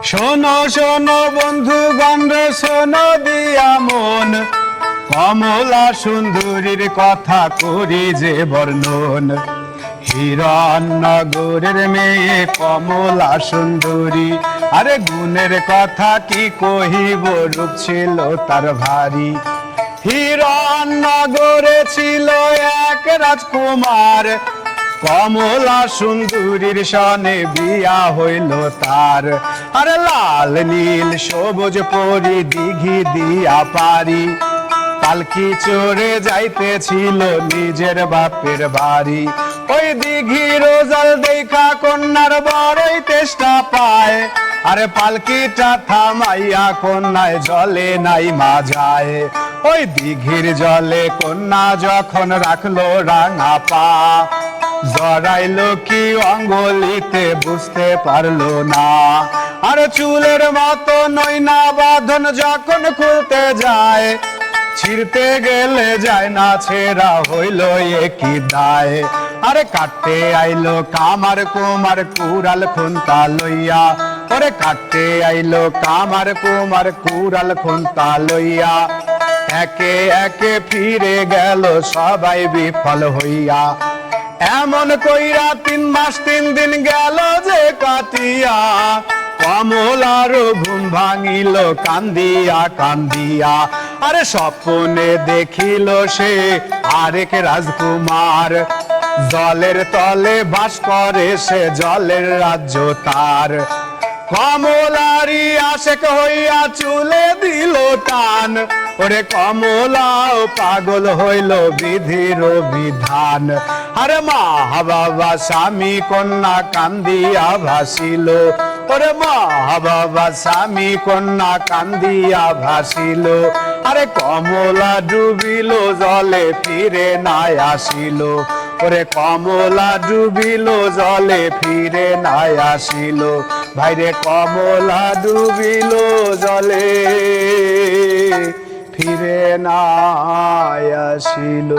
শোনো শোনো বন্ধুগণ রে, শোনো দিয়া মন, কমলা সুন্দরীর কথা করি যে বর্ণন। হিরণ্যগরের মেয়ে কমলা সুন্দরী, আরে গুণের কথা কি কহিব, রূপ ছিল তার ভারী। হিরণ্যগরে ছিল এক রাজকুমার, কমলা সুন্দরীর সনে বিয়া হইল তার। আরে লাল নীল সবুজ পরি দিঘি দিয়া পারি, পালকি চড়ে যাইতেছিল নিজের বাপের বাড়ি। ওই দিঘির জল দেখা কন্যার বড়ই তেষ্টা পায়, আরে পালকিটা থামাইয়া কন্যায় জলে নাই মা যায়। ওই দিঘির জলে কন্যা যখন রাখলো রাঙা পা, জড়াইলো কি অঙ্গলিতে বুঝতে পারলো না। আর চুলের মতো নৈনা বাঁধন যখন খুলতে যায়, ছিঁড়তে গেলে যায় না ছেঁড়া, হইল একই দায়। আরে কাটতে আইলো কামার কুমার কুড়াল খুন্তা লইয়া, ওরে কাটতে আইলো কামার কুমার কুড়াল খুন্তা লইয়া। একে একে ফিরে গেল সবাই বিফল হইয়া, এমন কইরা 3 মাস 3 দিন গেল যে কাটিয়া। কমলার ঘুম ভাঙিল কান্দিয়া কান্দিয়া, আরে স্বপ্নে দেখিল সে আরেক রাজকুমার, জলের তলে বাস করে সে, জলের রাজ্য তার। কমলারি আশেক হইয়া চুলে দিল টান, ওরে কমলাও পাগল হইল বিধির বিধান। আরে মা বাবা স্বামী কন্যা কান্দিয়া ভাসিল, ওরে মা বাবা স্বামী কন্যা কান্দিয়া ভাসিল। আরে কমলা ডুবিল জলে ফিরে নাই আসিল, ওরে কমলা ডুবিল জলে ফিরে নাই আসিল। ভাইরে কমলা ডুবিল জলে ফিরে নাই আসিল।